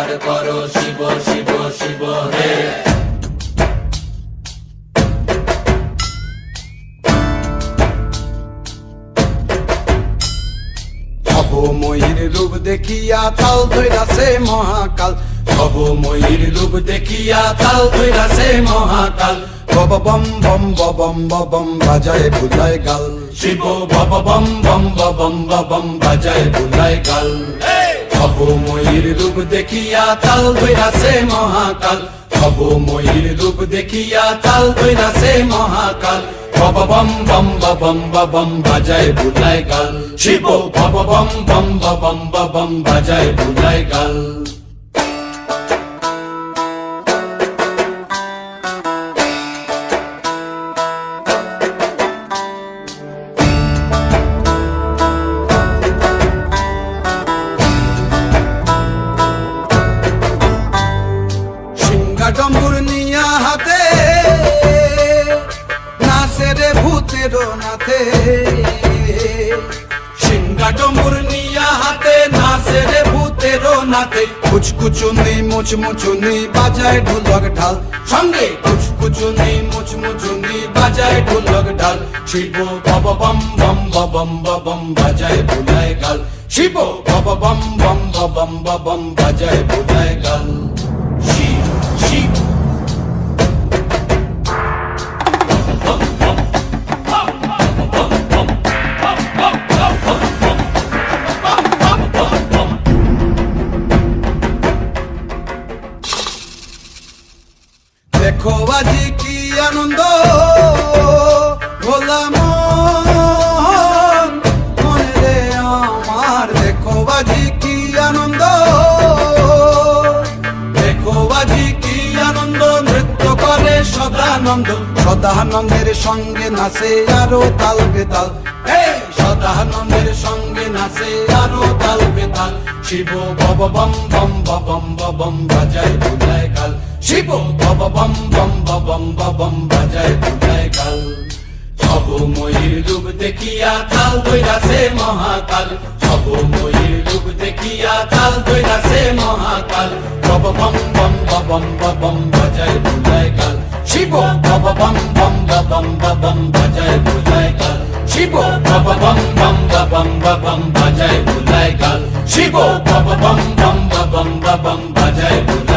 নমস্কার করো শিব শিব শিব হে। ভবময়ীর রূপ দেখিয়া তাল ধৈরাছে মহাকাল, ভবময়ীর রূপ দেখিয়া তাল ধৈরাছে মহাকাল। বব বম বম বম বম বাজায় বুলায় গাল, শিব বব বম বম বম বম বাজায় বুলায় গাল। ভবময়ীর রূপ দেখিয়া তাল ধৈরাছে মহাকাল, ভবময়ীর রূপ দেখিয়া তাল ধৈরাছে মহাকাল। বব বম বম বম বাজায় বুলায় গাল, শিব বব বম বম বম বাজায় বুলায় গাল। ডম্বুর নিয়া হাতে নাচে রে ভূতের নাথে, সিংহা ডম্বুর নিয়া হাতে নাচে রে ভূতের নাথে। কুচকুচুনি মুচমুচুনি বাজায় ঢোলক ঢাল, সঙ্গে কুচকুচুনি মুচমুচুনি বাজায় ঢোলক ঢাল। শিব বব বম বম বাজায় বুলায় গাল, শিব বব বম বম বাজায় বুলায় গাল। শিব শিব দেখো আজি কি আনন্দ ভোলা মনে রে আমার, দেখো আজি কি আনন্দ, দেখো আজি কি আনন্দ, নৃত্য করে সদানন্দ। সদানন্দের সঙ্গে নাচে আরো তাল বেতাল, সদানন্দের সঙ্গে নাচে আরো তাল বেতাল। শিব বব বম বম বাজায় বুলায় গাল, শিব বব বম বম বাজায় বুলায় গাল। ভবময়ীর রূপ দেখিয়া তাল ধৈরাছে মহাকাল, ভবময়ীর রূপ দেখিয়া তাল ধৈরাছে মহাকাল। বব বম বম বাজায় বুলায় গাল, শিব বব বম বম বাজায় বুলায় গাল, শিব বব বম বম বাজায় বুলায় গাল, শিব বব বম বম বাজায় বুলায় গাল।